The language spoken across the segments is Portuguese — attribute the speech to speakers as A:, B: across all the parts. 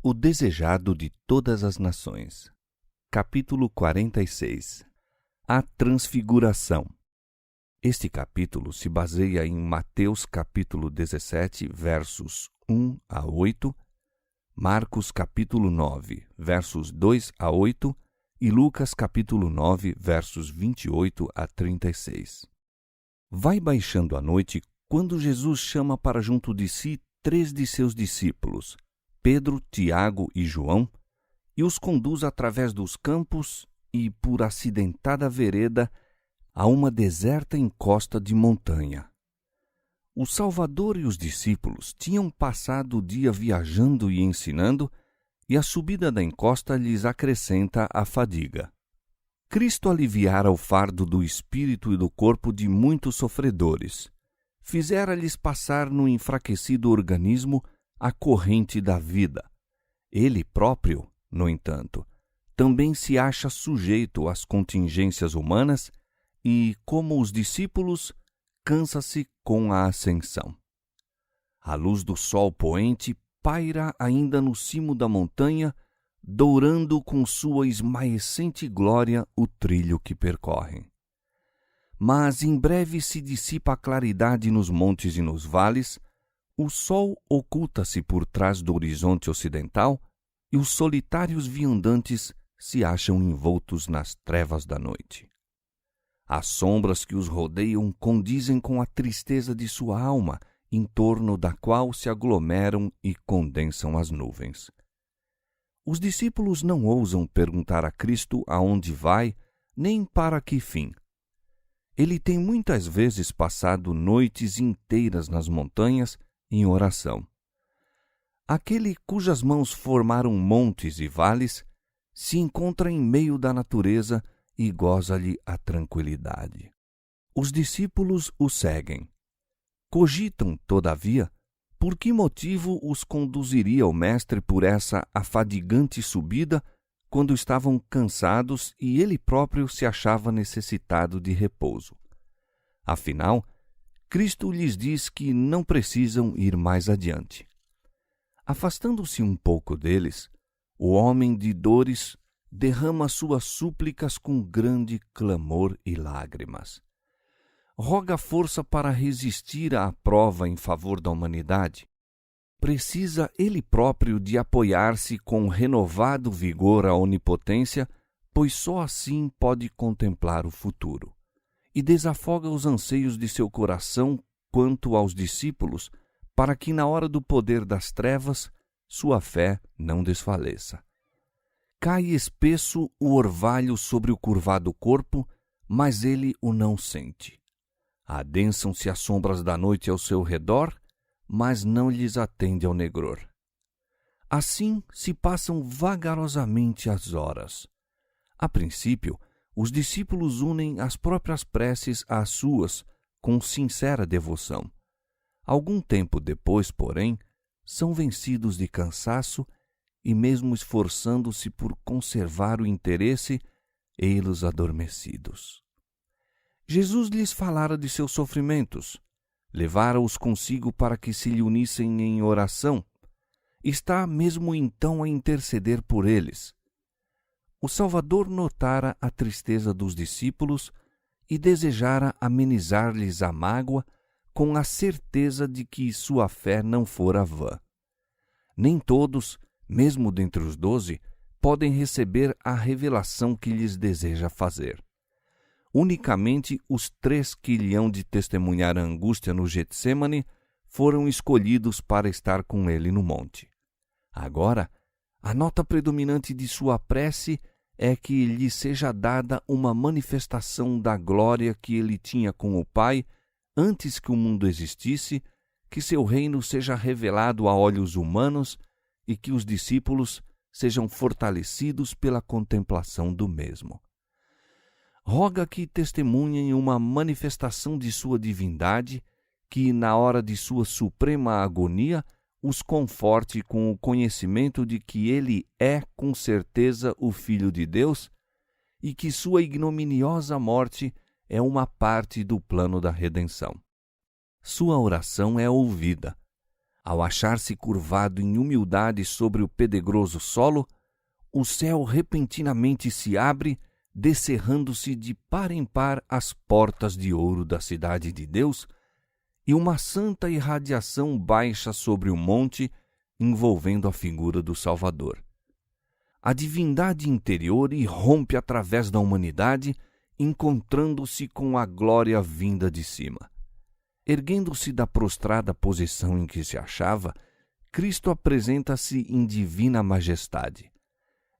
A: O desejado de todas as nações. Capítulo 46. A Transfiguração. Este capítulo se baseia em Mateus capítulo 17, versos 1 a 8, Marcos capítulo 9, versos 2 a 8 e Lucas capítulo 9, versos 28 a 36. Vai baixando a noite quando Jesus chama para junto de si 3 de seus discípulos, Pedro, Tiago e João, e os conduz através dos campos e por acidentada vereda a uma deserta encosta de montanha. O Salvador e os discípulos tinham passado o dia viajando e ensinando, e a subida da encosta lhes acrescenta a fadiga. Cristo aliviara o fardo do espírito e do corpo de muitos sofredores. Fizera-lhes passar no enfraquecido organismo a corrente da vida. Ele próprio, no entanto, também se acha sujeito às contingências humanas e, como os discípulos, cansa-se com a ascensão. A luz do sol poente paira ainda no cimo da montanha, dourando com sua esmaecente glória o trilho que percorrem. Mas em breve se dissipa a claridade nos montes e nos vales, o sol oculta-se por trás do horizonte ocidental e os solitários viandantes se acham envoltos nas trevas da noite. As sombras que os rodeiam condizem com a tristeza de sua alma, em torno da qual se aglomeram e condensam as nuvens. Os discípulos não ousam perguntar a Cristo aonde vai, nem para que fim. Ele tem muitas vezes passado noites inteiras nas montanhas em oração. Aquele cujas mãos formaram montes e vales se encontra em meio da natureza e goza-lhe a tranquilidade. Os discípulos o seguem. Cogitam, todavia, por que motivo os conduziria o Mestre por essa afadigante subida quando estavam cansados e ele próprio se achava necessitado de repouso. Afinal, Cristo lhes diz que não precisam ir mais adiante. Afastando-se um pouco deles, o homem de dores derrama suas súplicas com grande clamor e lágrimas. Roga força para resistir à prova em favor da humanidade. Precisa ele próprio de apoiar-se com renovado vigor à onipotência, pois só assim pode contemplar o futuro. E desafoga os anseios de seu coração quanto aos discípulos, para que na hora do poder das trevas sua fé não desfaleça. Cai espesso o orvalho sobre o curvado corpo, mas ele o não sente. Adensam-se as sombras da noite ao seu redor, mas não lhes atende ao negror. Assim se passam vagarosamente as horas. A princípio, os discípulos unem as próprias preces às suas, com sincera devoção. Algum tempo depois, porém, são vencidos de cansaço e, mesmo esforçando-se por conservar o interesse, ei-los adormecidos. Jesus lhes falara de seus sofrimentos, levara-os consigo para que se lhe unissem em oração. Está mesmo então a interceder por eles. O Salvador notara a tristeza dos discípulos e desejara amenizar-lhes a mágoa com a certeza de que sua fé não fora vã. Nem todos, mesmo dentre os 12, podem receber a revelação que lhes deseja fazer. Unicamente os 3 que lhe hão de testemunhar a angústia no Getsêmani foram escolhidos para estar com ele no monte. Agora, a nota predominante de sua prece é que lhe seja dada uma manifestação da glória que ele tinha com o Pai antes que o mundo existisse, que seu reino seja revelado a olhos humanos e que os discípulos sejam fortalecidos pela contemplação do mesmo. Roga que testemunhem uma manifestação de sua divindade, que, na hora de sua suprema agonia, os conforte com o conhecimento de que ele é, com certeza, o Filho de Deus e que sua ignominiosa morte é uma parte do plano da redenção. Sua oração é ouvida. Ao achar-se curvado em humildade sobre o pedregoso solo, o céu repentinamente se abre, descerrando-se de par em par as portas de ouro da cidade de Deus, e uma santa irradiação baixa sobre o monte, envolvendo a figura do Salvador. A divindade interior irrompe através da humanidade, encontrando-se com a glória vinda de cima. Erguendo-se da prostrada posição em que se achava, Cristo apresenta-se em divina majestade.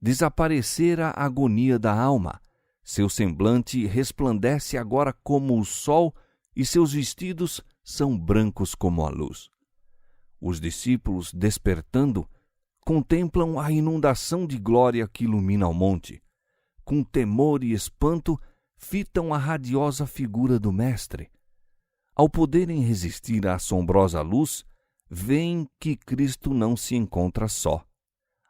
A: Desaparecera a agonia da alma, seu semblante resplandece agora como o sol e seus vestidos são brancos como a luz. Os discípulos, despertando, contemplam a inundação de glória que ilumina o monte. Com temor e espanto, fitam a radiosa figura do Mestre. Ao poderem resistir à assombrosa luz, veem que Cristo não se encontra só.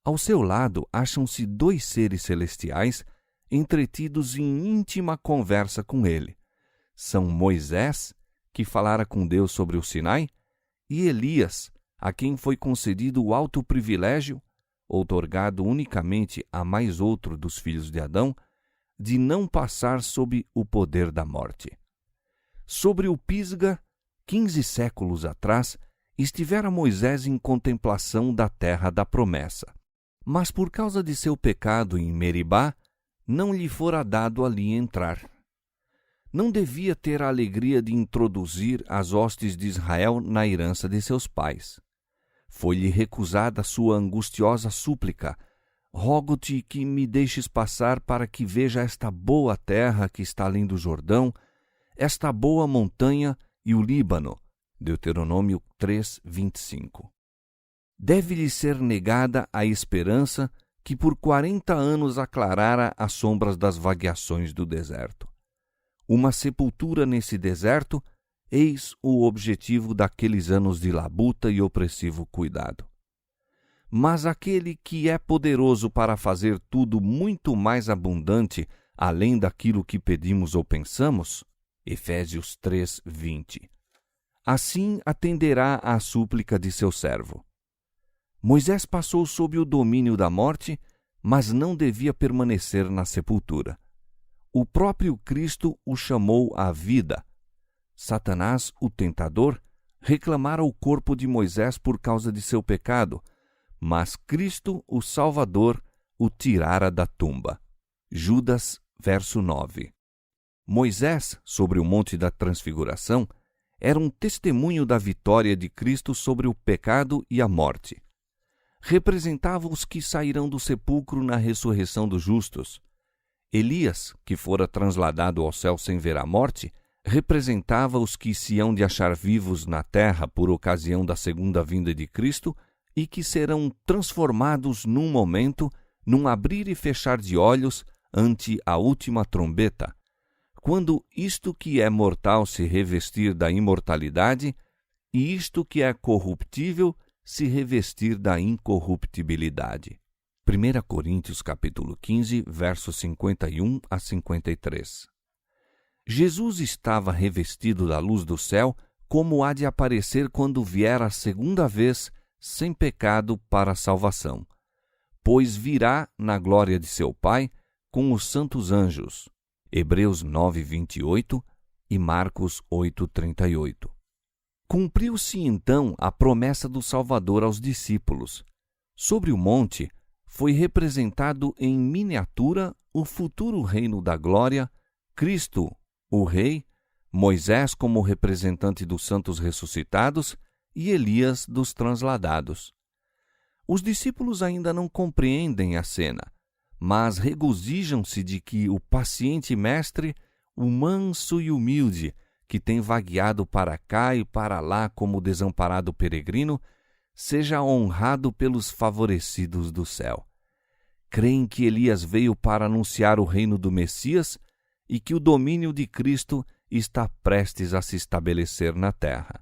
A: Ao seu lado acham-se 2 seres celestiais entretidos em íntima conversa com ele. São Moisés, que falara com Deus sobre o Sinai, e Elias, a quem foi concedido o alto privilégio, outorgado unicamente a mais outro dos filhos de Adão, de não passar sob o poder da morte. Sobre o Pisga, 15 séculos atrás, estivera Moisés em contemplação da terra da promessa. Mas por causa de seu pecado em Meribá, não lhe fora dado ali entrar. Não devia ter a alegria de introduzir as hostes de Israel na herança de seus pais. Foi-lhe recusada sua angustiosa súplica: rogo-te que me deixes passar para que veja esta boa terra que está além do Jordão, esta boa montanha e o Líbano. Deuteronômio 3:25. Deve-lhe ser negada a esperança que por 40 anos aclarara as sombras das vagueações do deserto. Uma sepultura nesse deserto, eis o objetivo daqueles anos de labuta e opressivo cuidado. Mas aquele que é poderoso para fazer tudo muito mais abundante, além daquilo que pedimos ou pensamos, Efésios 3:20. Assim atenderá à súplica de seu servo. Moisés passou sob o domínio da morte, mas não devia permanecer na sepultura. O próprio Cristo o chamou à vida. Satanás, o tentador, reclamara o corpo de Moisés por causa de seu pecado, mas Cristo, o Salvador, o tirara da tumba. Judas, verso 9. Moisés, sobre o Monte da Transfiguração, era um testemunho da vitória de Cristo sobre o pecado e a morte. Representava os que sairão do sepulcro na ressurreição dos justos. Elias, que fora transladado ao céu sem ver a morte, representava os que se hão de achar vivos na terra por ocasião da segunda vinda de Cristo e que serão transformados num momento, num abrir e fechar de olhos, ante a última trombeta, quando isto que é mortal se revestir da imortalidade e isto que é corruptível se revestir da incorruptibilidade. 1 Coríntios capítulo 15, versos 51 a 53. Jesus estava revestido da luz do céu, como há de aparecer quando vier a segunda vez, sem pecado para a salvação, pois virá na glória de seu Pai com os santos anjos. Hebreus 9:28 e Marcos 8:38. Cumpriu-se então a promessa do Salvador aos discípulos. Sobre o monte foi representado em miniatura o futuro reino da glória, Cristo, o Rei, Moisés como representante dos santos ressuscitados e Elias dos transladados. Os discípulos ainda não compreendem a cena, mas regozijam-se de que o paciente mestre, o manso e humilde, que tem vagueado para cá e para lá como desamparado peregrino, seja honrado pelos favorecidos do céu. Creem que Elias veio para anunciar o reino do Messias e que o domínio de Cristo está prestes a se estabelecer na terra.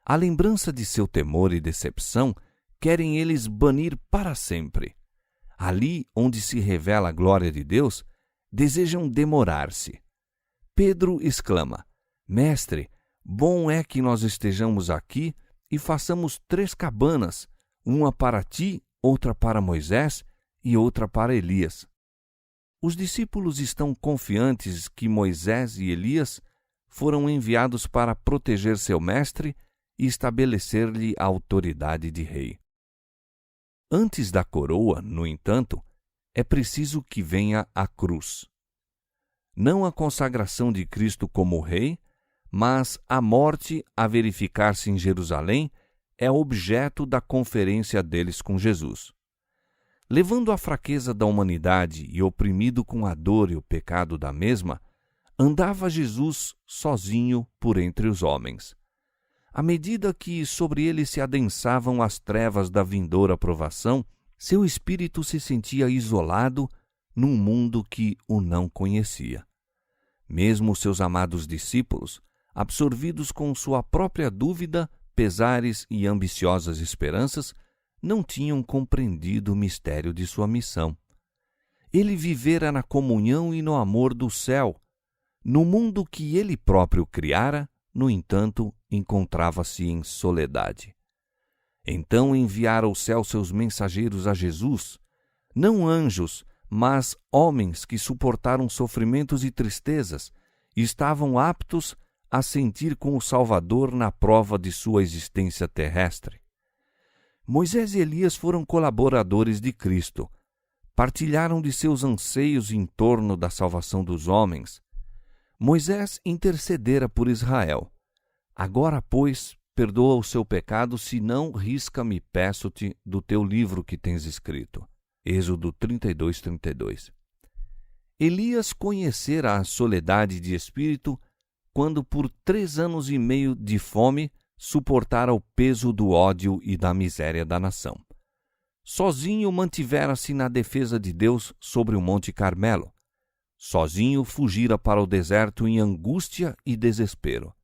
A: A lembrança de seu temor e decepção querem eles banir para sempre. Ali onde se revela a glória de Deus, desejam demorar-se. Pedro exclama: Mestre, bom é que nós estejamos aqui e façamos 3 cabanas, uma para ti, outra para Moisés e outra para Elias. Os discípulos estão confiantes que Moisés e Elias foram enviados para proteger seu mestre e estabelecer-lhe a autoridade de rei. Antes da coroa, no entanto, é preciso que venha a cruz. Não a consagração de Cristo como rei, mas a morte a verificar-se em Jerusalém é objeto da conferência deles com Jesus. Levando a fraqueza da humanidade e oprimido com a dor e o pecado da mesma, andava Jesus sozinho por entre os homens. À medida que sobre ele se adensavam as trevas da vindoura provação, seu espírito se sentia isolado num mundo que o não conhecia. Mesmo seus amados discípulos, absorvidos com sua própria dúvida, pesares e ambiciosas esperanças, não tinham compreendido o mistério de sua missão. Ele vivera na comunhão e no amor do céu. No mundo que ele próprio criara, no entanto, encontrava-se em soledade. Então enviara o céu seus mensageiros a Jesus, não anjos, mas homens que suportaram sofrimentos e tristezas e estavam aptos a sentir com o Salvador na prova de sua existência terrestre. Moisés e Elias foram colaboradores de Cristo, partilharam de seus anseios em torno da salvação dos homens. Moisés intercedera por Israel. Agora, pois, perdoa o seu pecado, se não, risca-me, peço-te, do teu livro que tens escrito. Êxodo 32:32. Elias conhecera a soledade de espírito quando, por 3 anos e meio de fome, suportara o peso do ódio e da miséria da nação. Sozinho mantivera-se na defesa de Deus sobre o Monte Carmelo. Sozinho fugira para o deserto em angústia e desespero.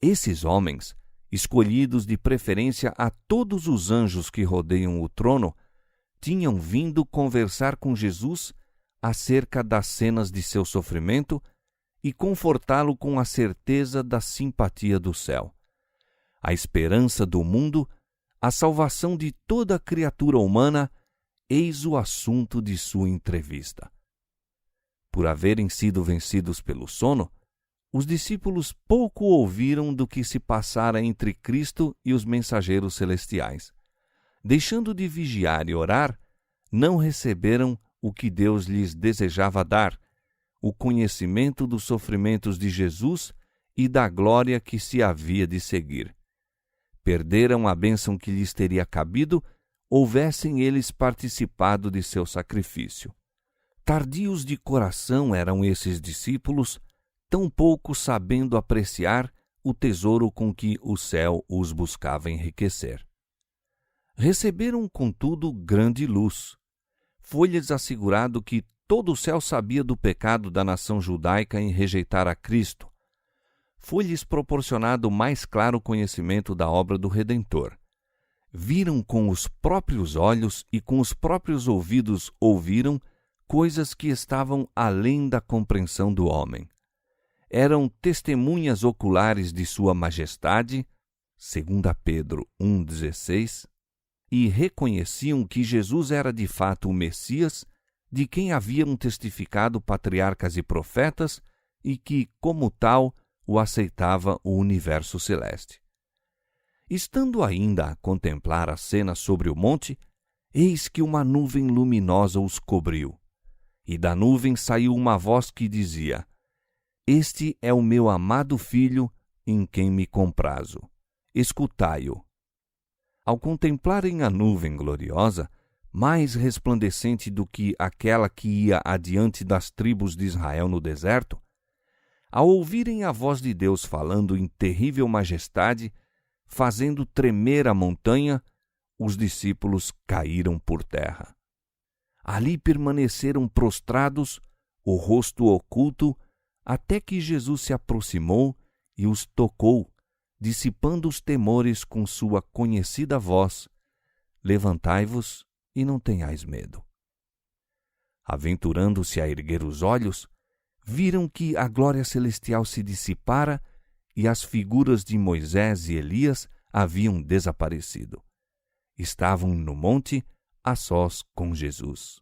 A: Esses homens, escolhidos de preferência a todos os anjos que rodeiam o trono, tinham vindo conversar com Jesus acerca das cenas de seu sofrimento e confortá-lo com a certeza da simpatia do céu. A esperança do mundo, a salvação de toda criatura humana, eis o assunto de sua entrevista. Por haverem sido vencidos pelo sono, os discípulos pouco ouviram do que se passara entre Cristo e os mensageiros celestiais. Deixando de vigiar e orar, não receberam o que Deus lhes desejava dar, o conhecimento dos sofrimentos de Jesus e da glória que se havia de seguir. Perderam a bênção que lhes teria cabido, houvessem eles participado de seu sacrifício. Tardios de coração eram esses discípulos, tão pouco sabendo apreciar o tesouro com que o céu os buscava enriquecer. Receberam, contudo, grande luz. Foi-lhes assegurado que todo o céu sabia do pecado da nação judaica em rejeitar a Cristo. Foi-lhes proporcionado mais claro conhecimento da obra do Redentor. Viram com os próprios olhos e com os próprios ouvidos ouviram coisas que estavam além da compreensão do homem. Eram testemunhas oculares de sua majestade, 2 Pedro 1,16, e reconheciam que Jesus era de fato o Messias, de quem haviam testificado patriarcas e profetas, e que, como tal, o aceitava o universo celeste. Estando ainda a contemplar a cena sobre o monte, eis que uma nuvem luminosa os cobriu. E da nuvem saiu uma voz que dizia: Este é o meu amado Filho, em quem me comprazo. Escutai-o. Ao contemplarem a nuvem gloriosa, mais resplandecente do que aquela que ia adiante das tribos de Israel no deserto, ao ouvirem a voz de Deus falando em terrível majestade, fazendo tremer a montanha, os discípulos caíram por terra. Ali permaneceram prostrados, o rosto oculto, até que Jesus se aproximou e os tocou, dissipando os temores com sua conhecida voz: Levantai-vos e não tenhais medo. Aventurando-se a erguer os olhos, viram que a glória celestial se dissipara e as figuras de Moisés e Elias haviam desaparecido. Estavam no monte a sós com Jesus.